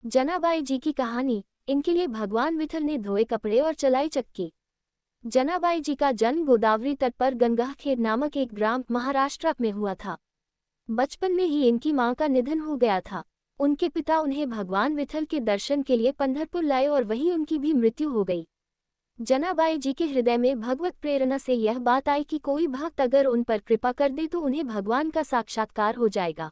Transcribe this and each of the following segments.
जनाबाई जी की कहानी। इनके लिए भगवान विठल ने धोए कपड़े और चलाई चक्की। जनाबाई जी का जन्म गोदावरी तट पर गंगाखेड नामक एक ग्राम महाराष्ट्र में हुआ था। बचपन में ही इनकी मां का निधन हो गया था। उनके पिता उन्हें भगवान विठल के दर्शन के लिए पंढरपुर लाए और वहीं उनकी भी मृत्यु हो गई। जनाबाई जी के हृदय में भगवत प्रेरणा से यह बात आई कि कोई भक्त अगर उन पर कृपा कर दे तो उन्हें भगवान का साक्षात्कार हो जाएगा।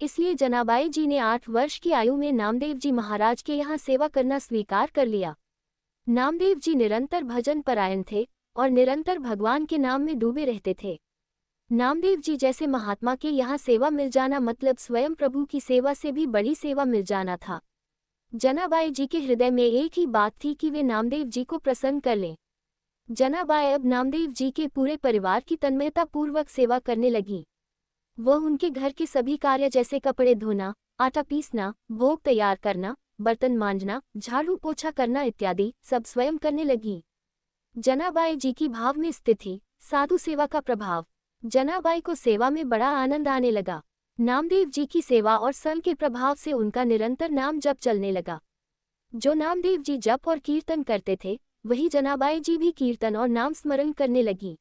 इसलिए जनाबाई जी ने 8 वर्ष की आयु में नामदेव जी महाराज के यहाँ सेवा करना स्वीकार कर लिया। नामदेव जी निरंतर भजन परायण थे और निरंतर भगवान के नाम में डूबे रहते थे। नामदेव जी जैसे महात्मा के यहाँ सेवा मिल जाना मतलब स्वयं प्रभु की सेवा से भी बड़ी सेवा मिल जाना था। जनाबाई जी के हृदय में एक ही बात थी कि वे नामदेव जी को प्रसन्न कर लें। जनाबाई अब नामदेव जी के पूरे परिवार की तन्मयता पूर्वक सेवा करने लगी। वह उनके घर के सभी कार्य जैसे कपड़े धोना, आटा पीसना, भोग तैयार करना, बर्तन मांजना, झाड़ू पोछा करना इत्यादि सब स्वयं करने लगी। जनाबाई जी की भाव में स्थिति, साधु सेवा का प्रभाव। जनाबाई को सेवा में बड़ा आनंद आने लगा। नामदेव जी की सेवा और संग के प्रभाव से उनका निरंतर नाम जप चलने लगा। जो नामदेव जी जप और कीर्तन करते थे वही जनाबाई जी भी कीर्तन और नाम स्मरण करने लगी।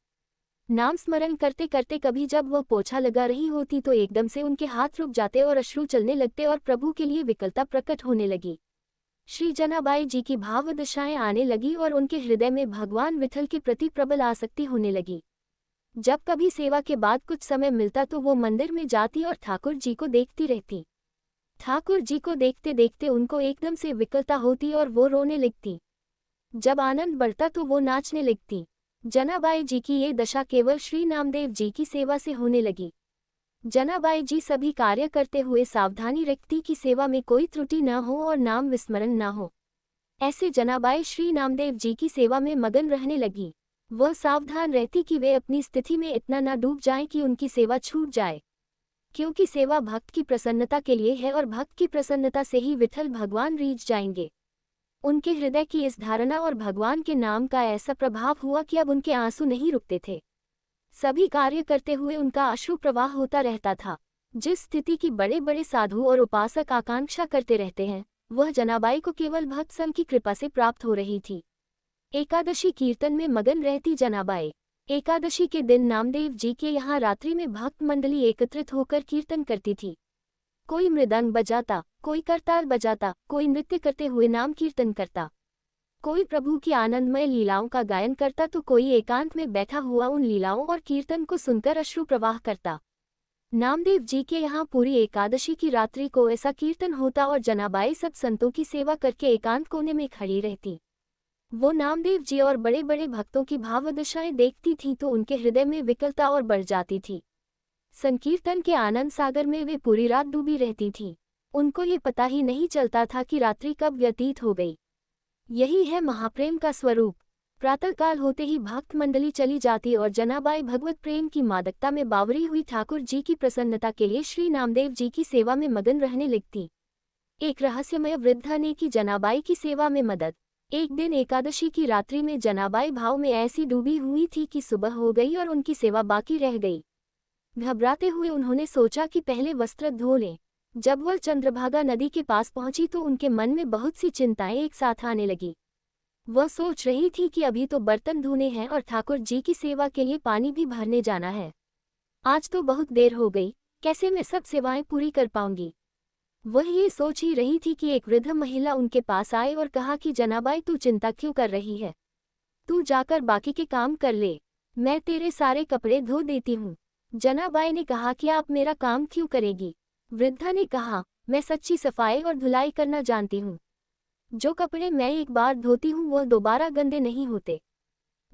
नाम स्मरण करते करते कभी जब वह पोछा लगा रही होती तो एकदम से उनके हाथ रुक जाते और अश्रु चलने लगते और प्रभु के लिए विकलता प्रकट होने लगी। श्री जनाबाई जी की भाव दशाएं आने लगी और उनके हृदय में भगवान विठल के प्रति प्रबल आसक्ति होने लगी। जब कभी सेवा के बाद कुछ समय मिलता तो वो मंदिर में जाती और ठाकुर जी को देखती रहती। ठाकुर जी को देखते देखते उनको एकदम से विकलता होती और वो रोने लगती। जब आनंद बढ़ता तो वो नाचने लगती। जनाबाई जी की ये दशा केवल श्री नामदेव जी की सेवा से होने लगी। जनाबाई जी सभी कार्य करते हुए सावधानी रखती कि सेवा में कोई त्रुटि न हो और नाम विस्मरण न हो। ऐसे जनाबाई श्री नामदेव जी की सेवा में मगन रहने लगी। वह सावधान रहती कि वे अपनी स्थिति में इतना न डूब जाएं कि उनकी सेवा छूट जाए, क्योंकि सेवा भक्त की प्रसन्नता के लिए है और भक्त की प्रसन्नता से ही विठल भगवान रीझ जाएंगे। उनके हृदय की इस धारणा और भगवान के नाम का ऐसा प्रभाव हुआ कि अब उनके आंसू नहीं रुकते थे। सभी कार्य करते हुए उनका अश्रु प्रवाह होता रहता था। जिस स्थिति की बड़े बड़े साधु और उपासक आकांक्षा करते रहते हैं वह जनाबाई को केवल भक्त संग की कृपा से प्राप्त हो रही थी। एकादशी कीर्तन में मगन रहती जनाबाई। एकादशी के दिन नामदेव जी के यहाँ रात्रि में भक्त मंडली एकत्रित होकर कीर्तन करती थी। कोई मृदंग बजाता, कोई करताल बजाता, कोई नृत्य करते हुए नाम कीर्तन करता, कोई प्रभु की आनंदमय लीलाओं का गायन करता तो कोई एकांत में बैठा हुआ उन लीलाओं और कीर्तन को सुनकर अश्रु प्रवाह करता। नामदेव जी के यहाँ पूरी एकादशी की रात्रि को ऐसा कीर्तन होता और जनाबाई सब संतों की सेवा करके एकांत कोने में खड़ी रहती। वो नामदेव जी और बड़े बड़े भक्तों की भावदशाएं देखती थीं तो उनके हृदय में विकलता और बढ़ जाती थी। संकीर्तन के आनंद सागर में वे पूरी रात डूबी रहती थीं। उनको ये पता ही नहीं चलता था कि रात्रि कब व्यतीत हो गई। यही है महाप्रेम का स्वरूप। प्रातःकाल होते ही भक्त मंडली चली जाती और जनाबाई भगवत प्रेम की मादकता में बावरी हुई ठाकुर जी की प्रसन्नता के लिए श्री नामदेव जी की सेवा में मगन रहने लगती। एक रहस्यमय वृद्धा ने की जनाबाई की सेवा में मदद। एक दिन एकादशी की रात्रि में जनाबाई भाव में ऐसी डूबी हुई थी कि सुबह हो गई और उनकी सेवा बाकी रह गई। घबराते हुए उन्होंने सोचा कि पहले वस्त्र धो लें। जब वह चंद्रभागा नदी के पास पहुंची तो उनके मन में बहुत सी चिंताएं एक साथ आने लगी। वह सोच रही थी कि अभी तो बर्तन धोने हैं और ठाकुर जी की सेवा के लिए पानी भी भरने जाना है। आज तो बहुत देर हो गई, कैसे मैं सब सेवाएं पूरी कर पाऊंगी। वह ये सोच ही रही थी कि एक वृद्ध महिला उनके पास आए और कहा कि जनाबाई तू चिंता क्यों कर रही है, तू जाकर बाकी के काम कर ले, मैं तेरे सारे कपड़े धो देती हूँ। जनाबाई ने कहा कि आप मेरा काम क्यों करेगी। वृद्धा ने कहा, मैं सच्ची सफाई और धुलाई करना जानती हूँ। जो कपड़े मैं एक बार धोती हूँ वह दोबारा गंदे नहीं होते।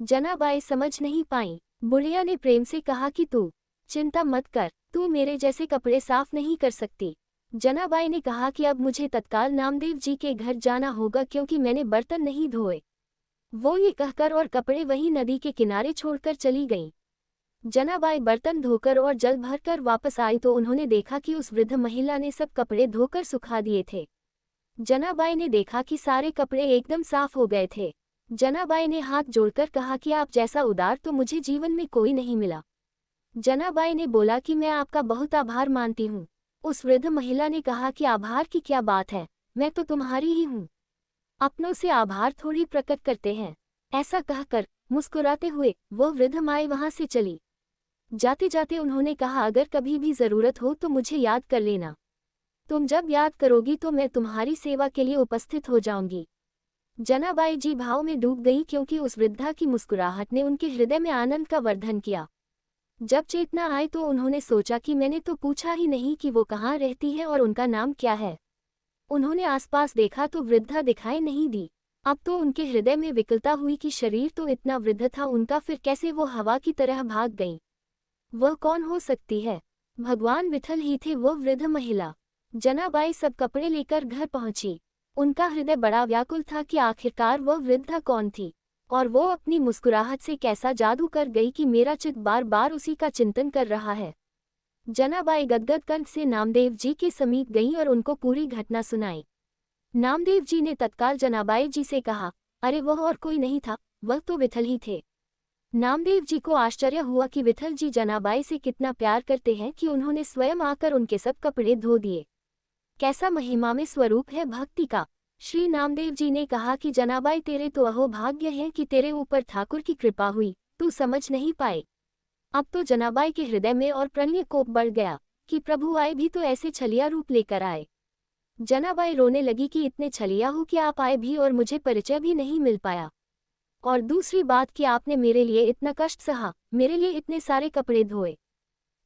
जनाबाई समझ नहीं पाई। बुढ़िया ने प्रेम से कहा कि तू चिंता मत कर, तू मेरे जैसे कपड़े साफ नहीं कर सकती। जनाबाई ने कहा कि अब मुझे तत्काल नामदेव जी के घर जाना होगा क्योंकि मैंने बर्तन नहीं धोए। वो ये कहकर और कपड़े वहीं नदी के किनारे छोड़कर चली गईं। जनाबाई बर्तन धोकर और जल भरकर वापस आई तो उन्होंने देखा कि उस वृद्ध महिला ने सब कपड़े धोकर सुखा दिए थे। जनाबाई ने देखा कि सारे कपड़े एकदम साफ हो गए थे। जनाबाई ने हाथ जोड़कर कहा कि आप जैसा उदार तो मुझे जीवन में कोई नहीं मिला। जनाबाई ने बोला कि मैं आपका बहुत आभार मानती हूँ। उस वृद्ध महिला ने कहा कि आभार की क्या बात है, मैं तो तुम्हारी ही हूँ। अपनों से आभार थोड़ी प्रकट करते हैं। ऐसा कहकर मुस्कुराते हुए वो वृद्ध माए वहां से चली। जाते जाते उन्होंने कहा, अगर कभी भी जरूरत हो तो मुझे याद कर लेना। तुम जब याद करोगी तो मैं तुम्हारी सेवा के लिए उपस्थित हो जाऊंगी। जनाबाई जी भाव में डूब गई, क्योंकि उस वृद्धा की मुस्कुराहट ने उनके हृदय में आनंद का वर्धन किया। जब चेतना आए तो उन्होंने सोचा कि मैंने तो पूछा ही नहीं कि वो कहाँ रहती है और उनका नाम क्या है। उन्होंने आसपास देखा तो वृद्धा दिखाई नहीं दी। अब तो उनके हृदय में विकलता हुई कि शरीर तो इतना वृद्ध था उनका, फिर कैसे वो हवा की तरह भाग गईं। वह कौन हो सकती है? भगवान विठल ही थे वो वृद्ध महिला। जनाबाई सब कपड़े लेकर घर पहुंची। उनका हृदय बड़ा व्याकुल था कि आखिरकार वह वृद्धा कौन थी, और वो अपनी मुस्कुराहट से कैसा जादू कर गई कि मेरा चित्त बार बार उसी का चिंतन कर रहा है। जनाबाई गदगद कंठ से नामदेव जी के समीप गईं और उनको पूरी घटना सुनाई। नामदेव जी ने तत्काल जनाबाई जी से कहा, अरे वह और कोई नहीं था, वह तो विठल ही थे। नामदेव जी को आश्चर्य हुआ कि विठल जी जनाबाई से कितना प्यार करते हैं कि उन्होंने स्वयं आकर उनके सब कपड़े धो दिए। कैसा महिमा में स्वरूप है भक्ति का। श्री नामदेव जी ने कहा कि जनाबाई तेरे तो अहो भाग्य है कि तेरे ऊपर ठाकुर की कृपा हुई, तू समझ नहीं पाए। अब तो जनाबाई के हृदय में और प्रणय कोप बढ़ गया कि प्रभु आए भी तो ऐसे छलिया रूप लेकर आए। जनाबाई रोने लगी कि इतने छलिया हो कि आप आए भी और मुझे परिचय भी नहीं मिल पाया। और दूसरी बात कि आपने मेरे लिए इतना कष्ट सहा, मेरे लिए इतने सारे कपड़े धोए।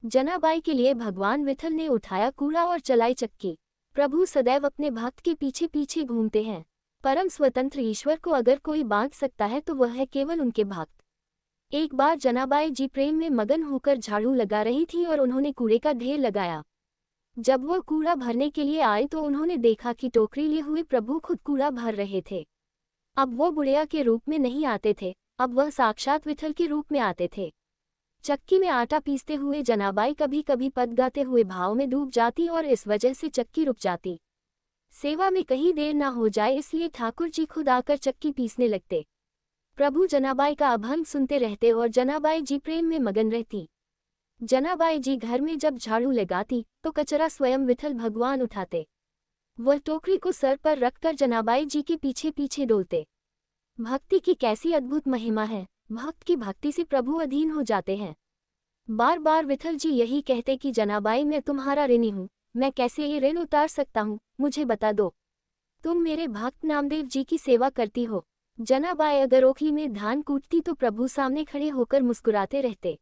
जनाबाई के लिए भगवान विठल ने उठाया कूड़ा और चलाई चक्की। प्रभु सदैव अपने भक्त के पीछे पीछे घूमते हैं। परम स्वतंत्र ईश्वर को अगर कोई बांध सकता है तो वह है केवल उनके भक्त। एक बार जनाबाई जी प्रेम में मगन होकर झाड़ू लगा रही थी और उन्होंने कूड़े का ढेर लगाया। जब वो कूड़ा भरने के लिए आए तो उन्होंने देखा कि टोकरी लिए हुए प्रभु खुद कूड़ा भर रहे थे। अब वो बुढ़िया के रूप में नहीं आते थे, अब वह साक्षात विठल के रूप में आते थे। चक्की में आटा पीसते हुए जनाबाई कभी कभी पद गाते हुए भाव में डूब जाती और इस वजह से चक्की रुक जाती। सेवा में कहीं देर ना हो जाए इसलिए ठाकुर जी खुद आकर चक्की पीसने लगते। प्रभु जनाबाई का अभंग सुनते रहते और जनाबाई जी प्रेम में मगन रहती। जनाबाई जी घर में जब झाड़ू लगाती तो कचरा स्वयं विठल भगवान उठाते। वह टोकरी को सर पर रखकर जनाबाई जी के पीछे पीछे डोलते। भक्ति की कैसी अद्भुत महिमा है। भक्त की भक्ति से प्रभु अधीन हो जाते हैं। बार बार विठल जी यही कहते कि जनाबाई मैं तुम्हारा ऋणी हूँ, मैं कैसे ये ऋण उतार सकता हूँ, मुझे बता दो। तुम मेरे भक्त नामदेव जी की सेवा करती हो। जनाबाई अगर ओखली में धान कूटती तो प्रभु सामने खड़े होकर मुस्कुराते रहते।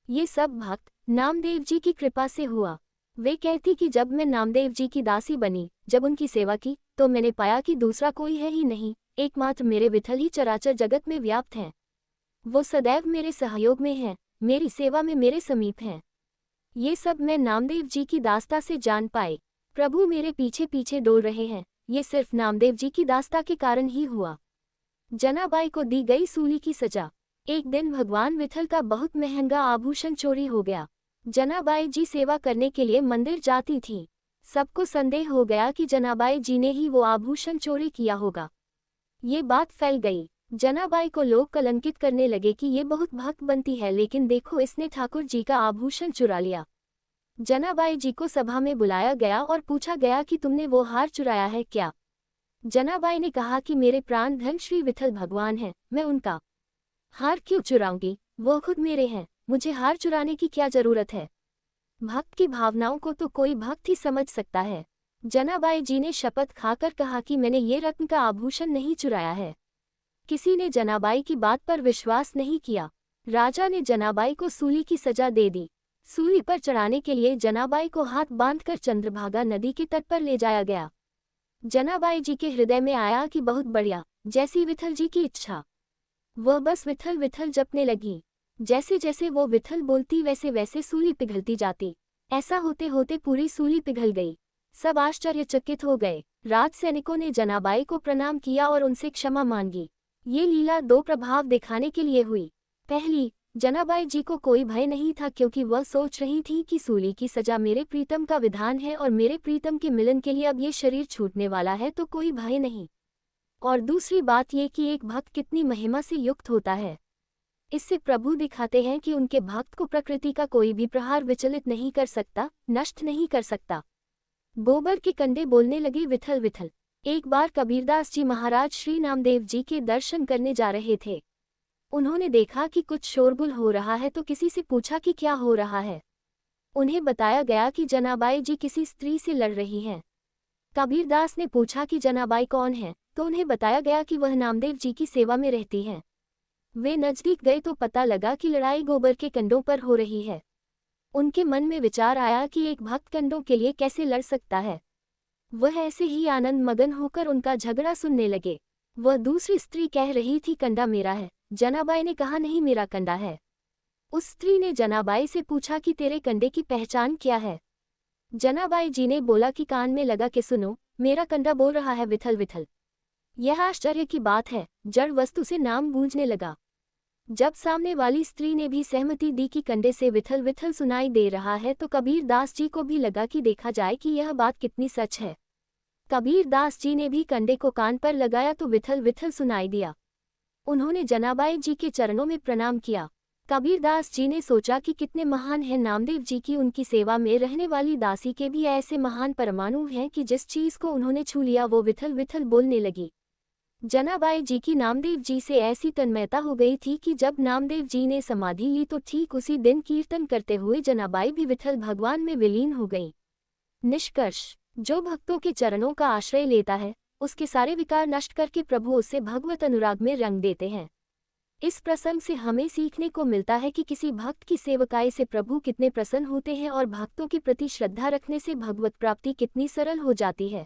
ये सब भक्त नामदेव जी की कृपा से हुआ। वे कहती कि जब मैं नामदेव जी की दासी बनी, जब उनकी सेवा की, तो मैंने पाया कि दूसरा कोई है ही नहीं, एकमात्र मेरे विठल ही चराचर जगत में व्याप्त हैं। वो सदैव मेरे सहयोग में हैं, मेरी सेवा में मेरे समीप हैं। ये सब मैं नामदेव जी की दास्ता से जान पाई। प्रभु मेरे पीछे पीछे डोल रहे हैं, ये सिर्फ नामदेव जी की दास्ता के कारण ही हुआ। जनाबाई को दी गई सूली की सजा। एक दिन भगवान विठल का बहुत महंगा आभूषण चोरी हो गया। जनाबाई जी सेवा करने के लिए मंदिर जाती थी। सबको संदेह हो गया कि जनाबाई जी ने ही वो आभूषण चोरी किया होगा। ये बात फैल गई। जनाबाई को लोग कलंकित करने लगे कि ये बहुत भक्त बनती है, लेकिन देखो इसने ठाकुर जी का आभूषण चुरा लिया। जनाबाई जी को सभा में बुलाया गया और पूछा गया कि तुमने वो हार चुराया है क्या? जनाबाई ने कहा कि मेरे प्राण धन श्री विठल भगवान हैं, मैं उनका हार क्यों चुराऊंगी? वो खुद मेरे हैं, मुझे हार चुराने की क्या जरूरत है? भक्त की भावनाओं को तो कोई भक्त ही समझ सकता है। जनाबाई जी ने शपथ खाकर कहा कि मैंने ये रत्न का आभूषण नहीं चुराया है। किसी ने जनाबाई की बात पर विश्वास नहीं किया। राजा ने जनाबाई को सूली की सजा दे दी। सूली पर चढ़ाने के लिए जनाबाई को हाथ बांधकर चंद्रभागा नदी के तट पर ले जाया गया। जनाबाई जी के हृदय में आया कि बहुत बढ़िया, जैसी विठल जी की इच्छा। वह बस विठल विठल जपने लगी। जैसे जैसे वो विठल बोलती वैसे वैसे सूली पिघलती जाती। ऐसा होते होते पूरी सूली पिघल गई। सब आश्चर्यचकित हो गए। राज सैनिकों ने जनाबाई को प्रणाम किया और उनसे क्षमा मांगी। ये लीला दो प्रभाव दिखाने के लिए हुई। पहली, जनाबाई जी को कोई भय नहीं था, क्योंकि वह सोच रही थी कि सूली की सजा मेरे प्रीतम का विधान है और मेरे प्रीतम के मिलन के लिए अब ये शरीर छूटने वाला है, तो कोई भय नहीं। और दूसरी बात ये कि एक भक्त कितनी महिमा से युक्त होता है। इससे प्रभु दिखाते हैं कि उनके भक्त को प्रकृति का कोई भी प्रहार विचलित नहीं कर सकता, नष्ट नहीं कर सकता। गोबर के कंडे बोलने लगे, विठल विठल। एक बार कबीरदास जी महाराज श्री नामदेव जी के दर्शन करने जा रहे थे। उन्होंने देखा कि कुछ शोरगुल हो रहा है तो किसी से पूछा कि क्या हो रहा है। उन्हें बताया गया कि जनाबाई जी किसी स्त्री से लड़ रही हैं। कबीरदास ने पूछा कि जनाबाई कौन है, तो उन्हें बताया गया कि वह नामदेव जी की सेवा में रहती हैं। वे नजदीक गए तो पता लगा कि लड़ाई गोबर के कंडों पर हो रही है। उनके मन में विचार आया कि एक भक्त कंडों के लिए कैसे लड़ सकता है। वह ऐसे ही आनंद मगन होकर उनका झगड़ा सुनने लगे। वह दूसरी स्त्री कह रही थी, कंडा मेरा है। जनाबाई ने कहा, नहीं, मेरा कंडा है। उस स्त्री ने जनाबाई से पूछा कि तेरे कंडे की पहचान क्या है। जनाबाई जी ने बोला कि कान में लगा के सुनो, मेरा कंडा बोल रहा है, विठल विठल। यह आश्चर्य की बात है, जड़ वस्तु से नाम गूंजने लगा। जब सामने वाली स्त्री ने भी सहमति दी कि कंडे से विठल विठल सुनाई दे रहा है तो कबीरदास जी को भी लगा कि देखा जाए कि यह बात कितनी सच है। कबीरदास जी ने भी कंडे को कान पर लगाया तो विठल विठल सुनाई दिया। उन्होंने जनाबाई जी के चरणों में प्रणाम किया। कबीरदास जी ने सोचा कि कितने महान हैं नामदेव जी की उनकी सेवा में रहने वाली दासी के भी ऐसे महान परमाणु हैं कि जिस चीज को उन्होंने छू लिया वो विठल विठल बोलने लगी। जनाबाई जी की नामदेव जी से ऐसी तन्मयता हो गई थी कि जब नामदेव जी ने समाधि ली तो ठीक उसी दिन कीर्तन करते हुए जनाबाई भी विठल भगवान में विलीन हो गई। निष्कर्ष, जो भक्तों के चरणों का आश्रय लेता है उसके सारे विकार नष्ट करके प्रभु उसे भगवत अनुराग में रंग देते हैं। इस प्रसंग से हमें सीखने को मिलता है कि किसी भक्त की सेवकाई से प्रभु कितने प्रसन्न होते हैं और भक्तों के प्रति श्रद्धा रखने से भगवत प्राप्ति कितनी सरल हो जाती है।